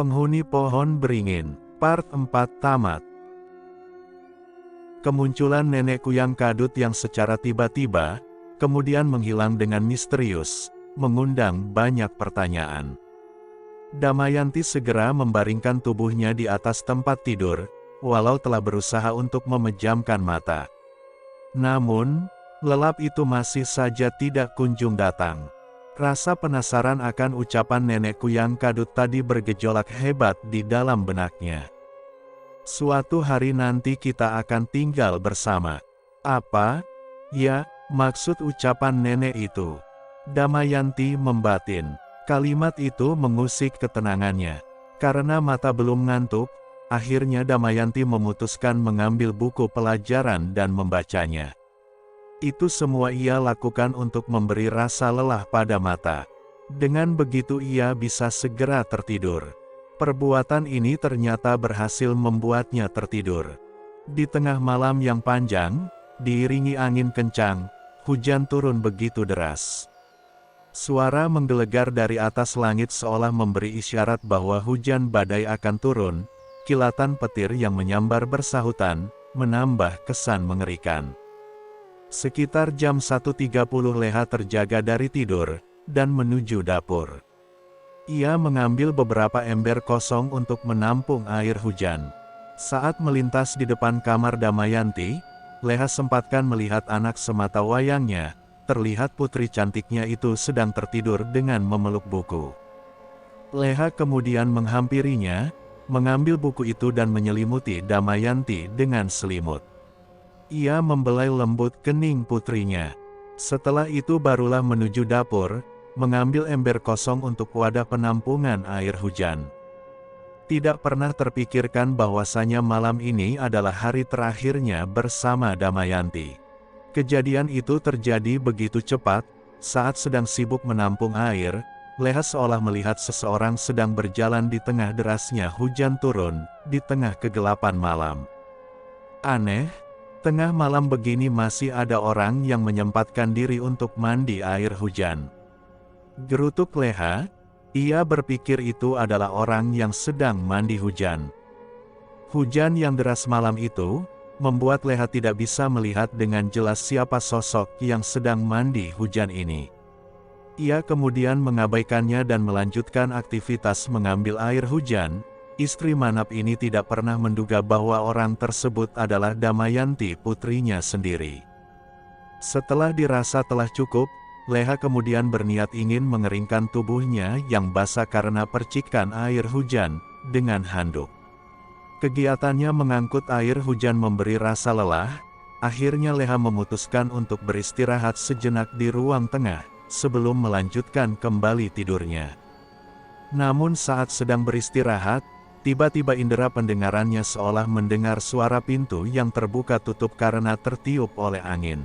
Penghuni Pohon Beringin, Part 4 tamat. Kemunculan nenek Kuyang Kadut yang secara tiba-tiba, kemudian menghilang dengan misterius, mengundang banyak pertanyaan. Damayanti segera membaringkan tubuhnya di atas tempat tidur, walau telah berusaha untuk memejamkan mata. Namun, lelap itu masih saja tidak kunjung datang. Rasa penasaran akan ucapan nenek Kuyang Kadut tadi bergejolak hebat di dalam benaknya. Suatu hari nanti kita akan tinggal bersama. Apa? Ya, maksud ucapan nenek itu. Damayanti membatin. Kalimat itu mengusik ketenangannya. Karena mata belum ngantuk, akhirnya Damayanti memutuskan mengambil buku pelajaran dan membacanya. Itu semua ia lakukan untuk memberi rasa lelah pada mata. Dengan begitu ia bisa segera tertidur. Perbuatan ini ternyata berhasil membuatnya tertidur. Di tengah malam yang panjang, diiringi angin kencang, hujan turun begitu deras. Suara menggelegar dari atas langit seolah memberi isyarat bahwa hujan badai akan turun. Kilatan petir yang menyambar bersahutan, menambah kesan mengerikan. Sekitar jam 1.30 Leha terjaga dari tidur, dan menuju dapur. Ia mengambil beberapa ember kosong untuk menampung air hujan. Saat melintas di depan kamar Damayanti, Leha sempatkan melihat anak semata wayangnya, terlihat putri cantiknya itu sedang tertidur dengan memeluk buku. Leha kemudian menghampirinya, mengambil buku itu dan menyelimuti Damayanti dengan selimut. Ia membelai lembut kening putrinya. Setelah itu barulah menuju dapur, mengambil ember kosong untuk wadah penampungan air hujan. Tidak pernah terpikirkan bahwasanya malam ini adalah hari terakhirnya bersama Damayanti. Kejadian itu terjadi begitu cepat, saat sedang sibuk menampung air, Leha seolah melihat seseorang sedang berjalan di tengah derasnya hujan turun, di tengah kegelapan malam. Aneh. Tengah malam begini masih ada orang yang menyempatkan diri untuk mandi air hujan. Gerutuk Leha, ia berpikir itu adalah orang yang sedang mandi hujan. Hujan yang deras malam itu, membuat Leha tidak bisa melihat dengan jelas siapa sosok yang sedang mandi hujan ini. Ia kemudian mengabaikannya dan melanjutkan aktivitas mengambil air hujan. Istri Manap ini tidak pernah menduga bahwa orang tersebut adalah Damayanti putrinya sendiri. Setelah dirasa telah cukup, Leha kemudian berniat ingin mengeringkan tubuhnya yang basah karena percikan air hujan, dengan handuk. Kegiatannya mengangkut air hujan memberi rasa lelah, akhirnya Leha memutuskan untuk beristirahat sejenak di ruang tengah, sebelum melanjutkan kembali tidurnya. Namun saat sedang beristirahat, tiba-tiba indera pendengarannya seolah mendengar suara pintu yang terbuka tutup karena tertiup oleh angin.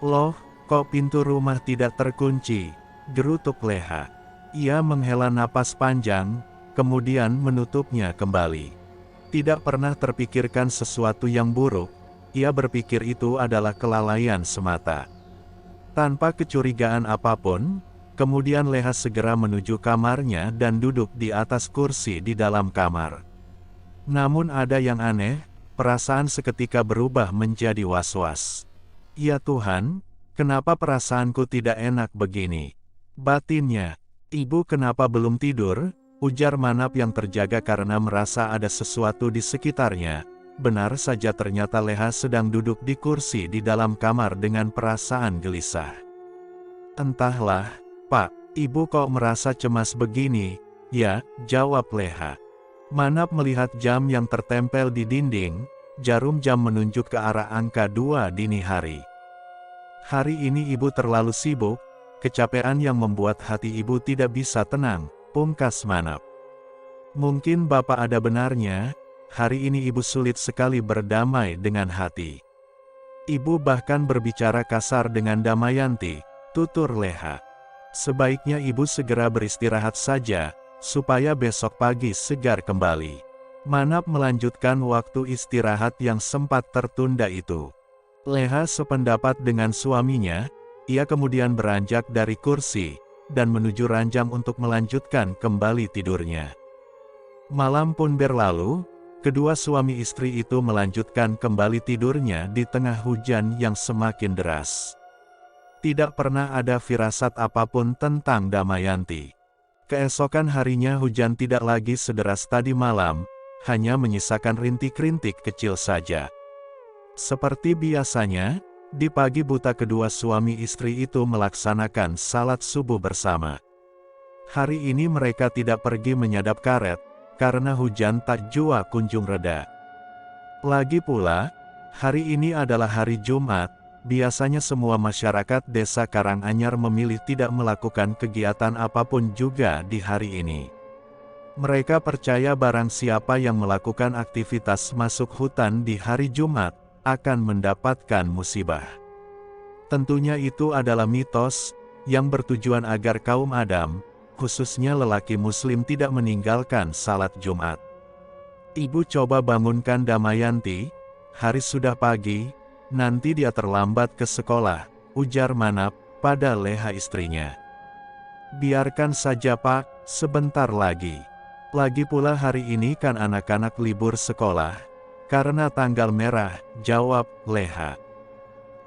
Loh, kok pintu rumah tidak terkunci? Gerutuk Leha. Ia menghela napas panjang, kemudian menutupnya kembali. Tidak pernah terpikirkan sesuatu yang buruk, ia berpikir itu adalah kelalaian semata. Tanpa kecurigaan apapun, kemudian Leha segera menuju kamarnya dan duduk di atas kursi di dalam kamar. Namun ada yang aneh, perasaan seketika berubah menjadi was-was. Ya Tuhan, kenapa perasaanku tidak enak begini? Batinnya, Ibu kenapa belum tidur? Ujar Manap yang terjaga karena merasa ada sesuatu di sekitarnya. Benar saja ternyata Leha sedang duduk di kursi di dalam kamar dengan perasaan gelisah. Entahlah, Pak, Ibu kok merasa cemas begini? Ya, jawab Leha. Manap melihat jam yang tertempel di dinding, jarum jam menunjuk ke arah angka 2 dini hari. Hari ini Ibu terlalu sibuk, kecapean yang membuat hati Ibu tidak bisa tenang, pungkas Manap. Mungkin Bapak ada benarnya, hari ini Ibu sulit sekali berdamai dengan hati. Ibu bahkan berbicara kasar dengan Damayanti, tutur Leha. Sebaiknya Ibu segera beristirahat saja, supaya besok pagi segar kembali. Manap melanjutkan waktu istirahat yang sempat tertunda itu. Leha sependapat dengan suaminya, ia kemudian beranjak dari kursi, dan menuju ranjang untuk melanjutkan kembali tidurnya. Malam pun berlalu, kedua suami istri itu melanjutkan kembali tidurnya di tengah hujan yang semakin deras. Tidak pernah ada firasat apapun tentang Damayanti. Keesokan harinya hujan tidak lagi sederas tadi malam, hanya menyisakan rintik-rintik kecil saja. Seperti biasanya, di pagi buta kedua suami istri itu melaksanakan salat subuh bersama. Hari ini mereka tidak pergi menyadap karet, karena hujan tak jua kunjung reda. Lagi pula, hari ini adalah hari Jumat, biasanya semua masyarakat desa Karanganyar memilih tidak melakukan kegiatan apapun juga di hari ini. Mereka percaya barang siapa yang melakukan aktivitas masuk hutan di hari Jumat, akan mendapatkan musibah. Tentunya itu adalah mitos, yang bertujuan agar kaum Adam, khususnya lelaki muslim tidak meninggalkan salat Jumat. Ibu coba bangunkan Damayanti, hari sudah pagi, nanti dia terlambat ke sekolah, ujar Manap pada leha istrinya. Biarkan saja Pak, sebentar lagi. Lagi pula hari ini kan anak-anak libur sekolah, karena tanggal merah, jawab leha.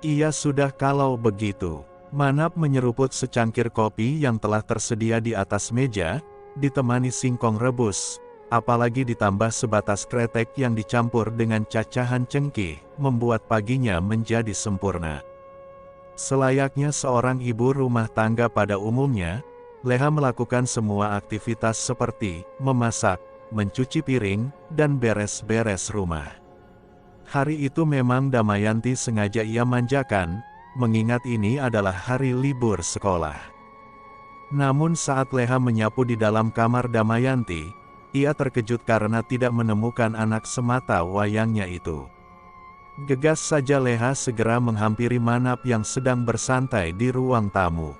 Iya sudah kalau begitu. Manap menyeruput secangkir kopi yang telah tersedia di atas meja, ditemani singkong rebus, apalagi ditambah sebatas kretek yang dicampur dengan cacahan cengkeh, membuat paginya menjadi sempurna. Selayaknya seorang ibu rumah tangga pada umumnya, Leha melakukan semua aktivitas seperti memasak, mencuci piring, dan beres-beres rumah. Hari itu memang Damayanti sengaja ia manjakan, mengingat ini adalah hari libur sekolah. Namun saat Leha menyapu di dalam kamar Damayanti, ia terkejut karena tidak menemukan anak semata wayangnya itu. Gegas saja Leha segera menghampiri Manap yang sedang bersantai di ruang tamu.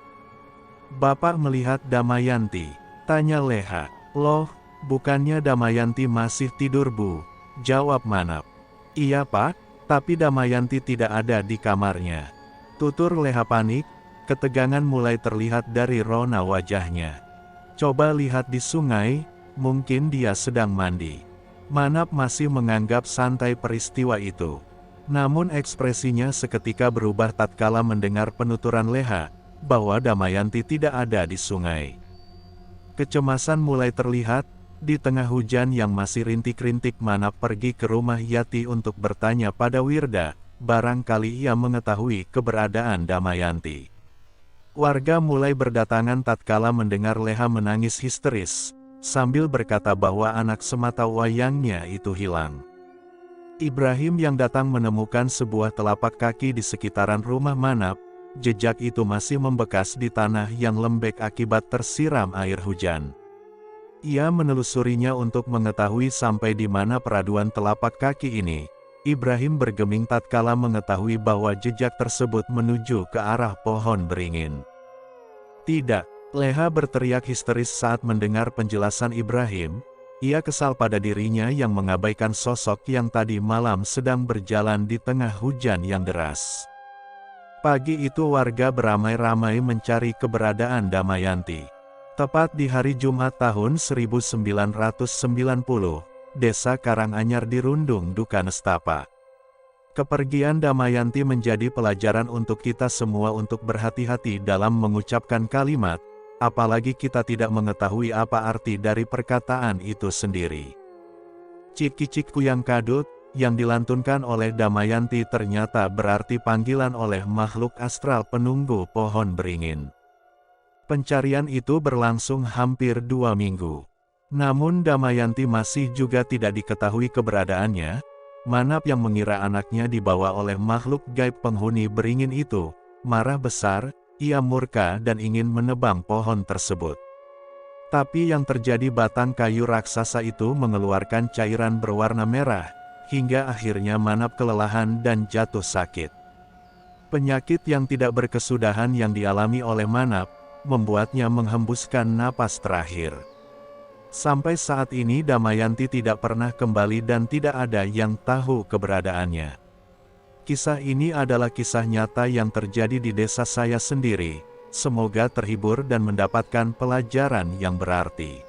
Bapak melihat Damayanti, tanya Leha. Loh, bukannya Damayanti masih tidur Bu? Jawab Manap. Iya Pak, tapi Damayanti tidak ada di kamarnya. Tutur Leha panik, ketegangan mulai terlihat dari rona wajahnya. Coba lihat di sungai, mungkin dia sedang mandi. Manap masih menganggap santai peristiwa itu. Namun ekspresinya seketika berubah tatkala mendengar penuturan Leha, bahwa Damayanti tidak ada di sungai. Kecemasan mulai terlihat, di tengah hujan yang masih rintik-rintik Manap pergi ke rumah Yati untuk bertanya pada Wirda, barangkali ia mengetahui keberadaan Damayanti. Warga mulai berdatangan tatkala mendengar Leha menangis histeris, sambil berkata bahwa anak semata wayangnya itu hilang. Ibrahim yang datang menemukan sebuah telapak kaki di sekitaran rumah Manap, jejak itu masih membekas di tanah yang lembek akibat tersiram air hujan. Ia menelusurinya untuk mengetahui sampai di mana peraduan telapak kaki ini. Ibrahim bergeming tatkala mengetahui bahwa jejak tersebut menuju ke arah pohon beringin. Tidak, Leha berteriak histeris saat mendengar penjelasan Ibrahim. Ia kesal pada dirinya yang mengabaikan sosok yang tadi malam sedang berjalan di tengah hujan yang deras. Pagi itu warga beramai-ramai mencari keberadaan Damayanti. Tepat di hari Jumat tahun 1990, Desa Karanganyar dirundung duka nestapa. Kepergian Damayanti menjadi pelajaran untuk kita semua untuk berhati-hati dalam mengucapkan kalimat, apalagi kita tidak mengetahui apa arti dari perkataan itu sendiri. Cik-cik kuyang kadut, yang dilantunkan oleh Damayanti ternyata berarti panggilan oleh makhluk astral penunggu pohon beringin. Pencarian itu berlangsung hampir 2 minggu. Namun Damayanti masih juga tidak diketahui keberadaannya. Manap yang mengira anaknya dibawa oleh makhluk gaib penghuni beringin itu, marah besar, ia murka dan ingin menebang pohon tersebut. Tapi yang terjadi batang kayu raksasa itu mengeluarkan cairan berwarna merah, hingga akhirnya Manap kelelahan dan jatuh sakit. Penyakit yang tidak berkesudahan yang dialami oleh Manap, membuatnya menghembuskan napas terakhir. Sampai saat ini Damayanti tidak pernah kembali dan tidak ada yang tahu keberadaannya. Kisah ini adalah kisah nyata yang terjadi di desa saya sendiri. Semoga terhibur dan mendapatkan pelajaran yang berarti.